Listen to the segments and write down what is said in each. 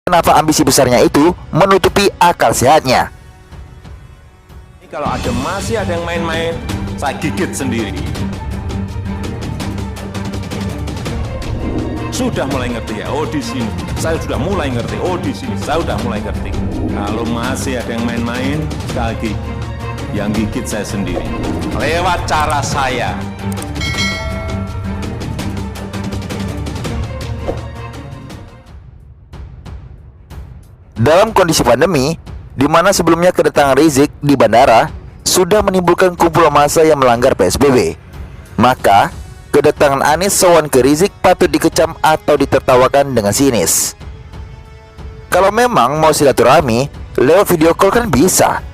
kenapa ambisi besarnya itu menutupi akal sehatnya. Ini kalau masih ada yang main-main, saya gigit sendiri. Sudah mulai ngerti ya, oh di sini. Saya sudah mulai ngerti, oh di sini. Saya sudah mulai ngerti. Kalau masih ada yang main-main, sekali lagi, yang gigit saya sendiri. Lewat cara saya. Dalam kondisi pandemi, di mana sebelumnya kedatangan Rizik di bandara sudah menimbulkan kumpulan massa yang melanggar PSBB, maka kedatangan Anies sowan ke Rizik patut dikecam atau ditertawakan dengan sinis. Kalau memang mau silaturahmi, lewat video call kan bisa.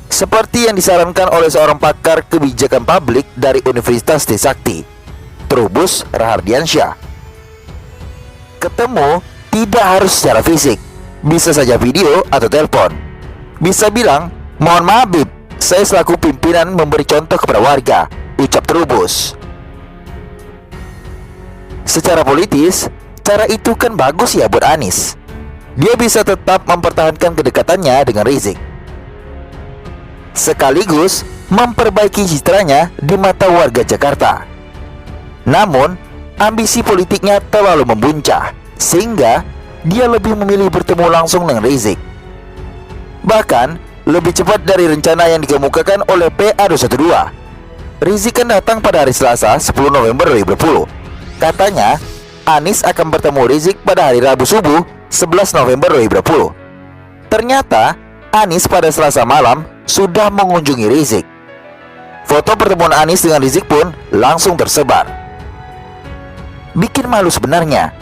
Seperti yang disarankan oleh seorang pakar kebijakan publik dari Universitas Trisakti, Trubus Rahardiansyah. Ketemu tidak harus secara fisik, bisa saja video atau telepon. Bisa bilang, mohon maaf Bib, saya selaku pimpinan memberi contoh kepada warga, ucap Trubus. Secara politis, cara itu kan bagus ya buat Anies. Dia bisa tetap mempertahankan kedekatannya dengan Rizik, sekaligus memperbaiki citranya di mata warga Jakarta. Namun, ambisi politiknya terlalu membuncah, sehingga dia lebih memilih bertemu langsung dengan Rizik. Bahkan, lebih cepat dari rencana yang dikemukakan oleh PA212. Rizik kan datang pada hari Selasa 10 November 2020. Katanya, Anies akan bertemu Rizik pada hari Rabu subuh 11 November 2020. Ternyata, Anies pada Selasa malam sudah mengunjungi Rizik. Foto pertemuan Anies dengan Rizik pun langsung tersebar. Bikin malu sebenarnya.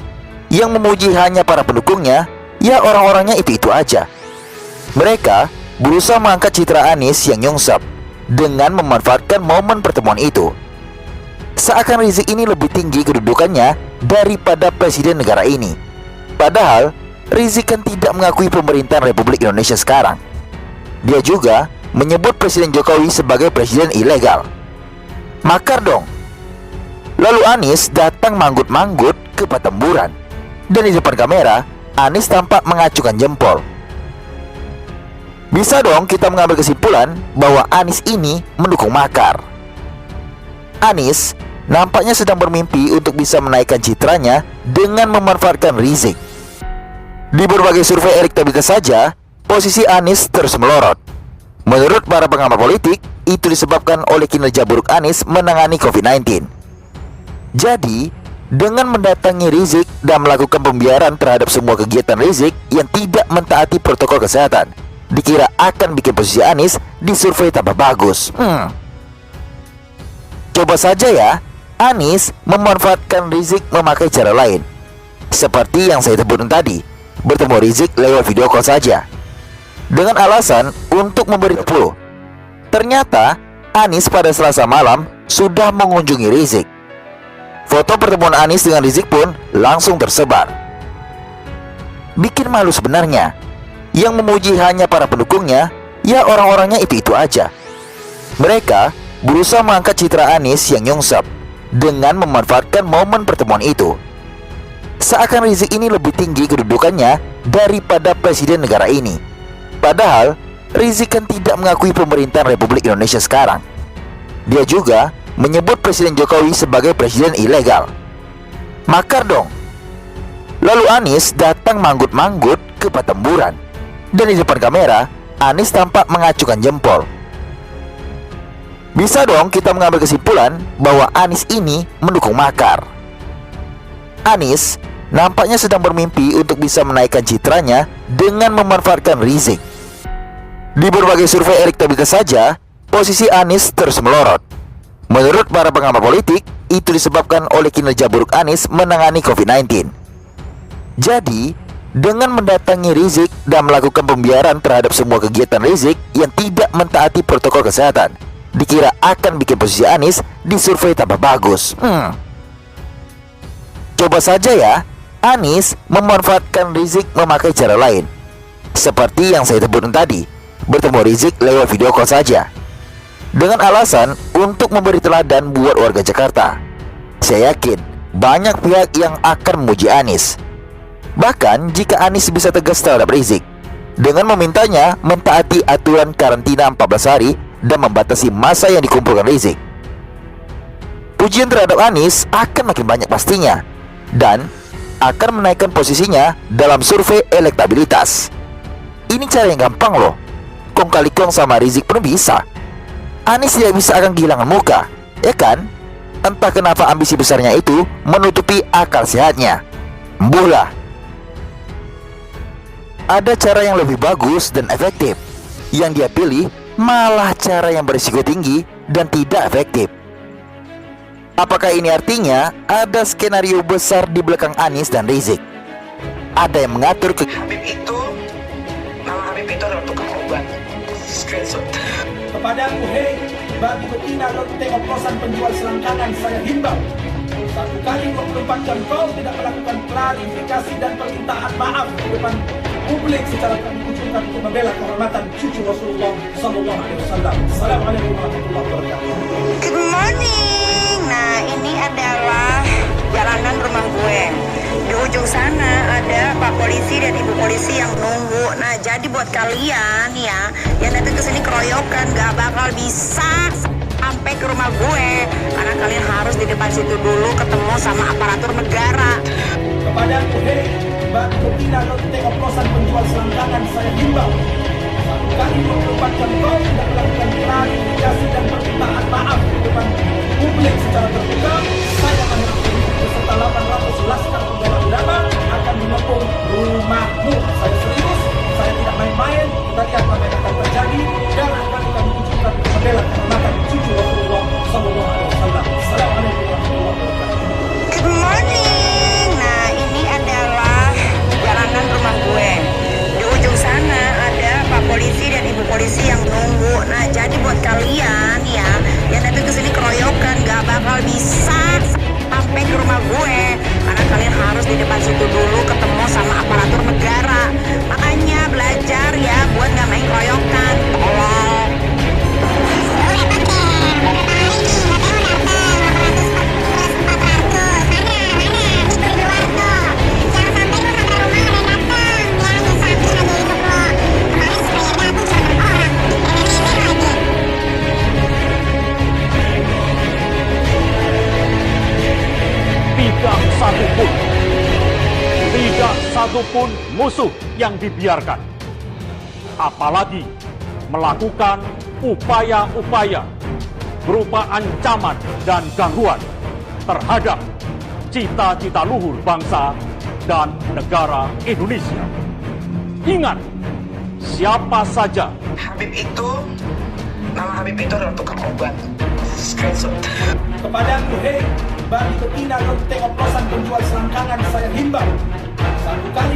Yang memuji hanya para pendukungnya, ya orang-orangnya itu-itu aja. Mereka berusaha mengangkat citra Anies yang nyungsep dengan memanfaatkan momen pertemuan itu. Seakan Rizik ini lebih tinggi kedudukannya daripada presiden negara ini. Padahal, Rizik kan tidak mengakui pemerintahan Republik Indonesia sekarang. Dia juga menyebut Presiden Jokowi sebagai presiden ilegal. Makar dong. Lalu Anies datang manggut-manggut ke Petamburan. Dan di depan kamera, Anies tampak mengacungkan jempol. Bisa dong kita mengambil kesimpulan bahwa Anies ini mendukung makar. Anies nampaknya sedang bermimpi untuk bisa menaikkan citranya dengan memanfaatkan Rizik. Di berbagai survei elektabilitas saja, posisi Anies terus melorot. Menurut para pengamat politik, itu disebabkan oleh kinerja buruk Anies menangani COVID-19. Jadi, dengan mendatangi Rizik dan melakukan pembiaran terhadap semua kegiatan Rizik yang tidak mentaati protokol kesehatan, dikira akan bikin posisi Anies di survei tambah bagus. Coba saja ya, Anies memanfaatkan Rizik memakai cara lain. Seperti yang saya sebutkan tadi, bertemu Rizik lewat video call saja, dengan alasan untuk memberi 10. Ternyata, Anies pada Selasa malam sudah mengunjungi Rizik. Foto pertemuan Anies dengan Rizik pun langsung tersebar. Bikin malu sebenarnya. Yang memuji hanya para pendukungnya, ya orang-orangnya itu-itu aja. Mereka berusaha mengangkat citra Anies yang nyungsep dengan memanfaatkan momen pertemuan itu. Seakan Rizik ini lebih tinggi kedudukannya daripada presiden negara ini. Padahal, Rizik kan tidak mengakui pemerintahan Republik Indonesia sekarang. Dia juga menyebut Presiden Jokowi sebagai presiden ilegal. Makar dong. Lalu Anies datang manggut-manggut ke Petamburan. Dan di depan kamera, Anies tampak mengacungkan jempol. Bisa dong kita mengambil kesimpulan bahwa Anies ini mendukung makar. Anies nampaknya sedang bermimpi untuk bisa menaikkan citranya dengan memanfaatkan Rizik. Di berbagai survei elektabilitas saja, posisi Anies terus melorot. Menurut para pengamat politik, itu disebabkan oleh kinerja buruk Anies menangani COVID-19. Jadi, dengan mendatangi Rizik dan melakukan pembiaran terhadap semua kegiatan Rizik yang tidak mentaati protokol kesehatan, dikira akan bikin posisi Anies di survei tambah bagus. Coba saja ya, Anies memanfaatkan Rizik memakai cara lain. Seperti yang saya sebutkan tadi, bertemu Rizik lewat video call saja, dengan alasan untuk memberi teladan buat warga Jakarta. Saya yakin banyak pihak yang akan memuji Anies. Bahkan jika Anies bisa tegas terhadap Rizik dengan memintanya mentaati aturan karantina 14 hari dan membatasi masa yang dikumpulkan Rizik, pujian terhadap Anies akan makin banyak pastinya dan akan menaikkan posisinya dalam survei elektabilitas. Ini cara yang gampang loh. Kong kali kong sama Rizik pun bisa. Anies tidak bisa akan kehilangan muka, ya kan? Entah kenapa ambisi besarnya itu menutupi akal sehatnya. Embuhlah. Ada cara yang lebih bagus dan efektif. Yang dia pilih malah cara yang berisiko tinggi dan tidak efektif. Apakah ini artinya ada skenario besar di belakang Anies dan Rizik? Ada yang mengatur Habib itu, nama Habib itu adalah tukang obat. Screenshot. Kepadamu, hei, bagi betina lonte oplosan penjual selangkangan, saya himbau. 1 kali 24 jam kau tidak melakukan klarifikasi dan permintaan maaf di depan publik secara terbuka untuk membela kehormatan cucu Rasulullah Sallallahu Alaihi Wasallam. Assalamualaikum warahmatullahi wabarakatuh. Good morning. Nah, ini adalah jalanan rumah gue. Di ujung sana ada Pak Polisi dan Ibu Polisi yang nunggu. Nah, jadi buat kalian ya, yang datang ke sini keroyokan gak bakal bisa sampai ke rumah gue karena kalian harus di depan situ dulu ketemu sama aparatur negara. Kepadamu, hei, bagi betina lonte oplosan penjual selangkangan, saya himbau. 1 kali 24 jam kau tidak melakukan klarifikasi dan permintaan maaf di depan publik secara terbuka, saya menghakimi beserta 800 laskar pembela ulama akan mengepung rumahmu. Saya serius, saya tidak main-main. Kita lihat apa yang akan terjadi dan akan kami tunjukkan membela kehormatan cucu Rasulullah Sallallahu Alaihi Wasallam. Assalamualaikum warahmatullahi wabarakatuh. Good morning. Nah, ini adalah jalanan rumah gue. Di ujung sana ada Pak Polisi dan Ibu Polisi yang nunggu. Nah, jadi buat kalian ya, yang datang ke sini keroyokan gak bakal bisa sampai ke rumah gue karena kalian harus di depan situ dulu ketemu sama aparatur negara. Makanya belajar ya buat gak main keroyokan. Tolong. Tidak satupun musuh yang dibiarkan, apalagi melakukan upaya-upaya berupa ancaman dan gangguan terhadap cita-cita luhur bangsa dan negara Indonesia. Ingat, siapa saja Habib itu, nama Habib itu adalah tukang obat. Screenshot. Kepadamu, hei, bagi betina lonte oplosan penjual selangkangan, saya himbau. 1 kali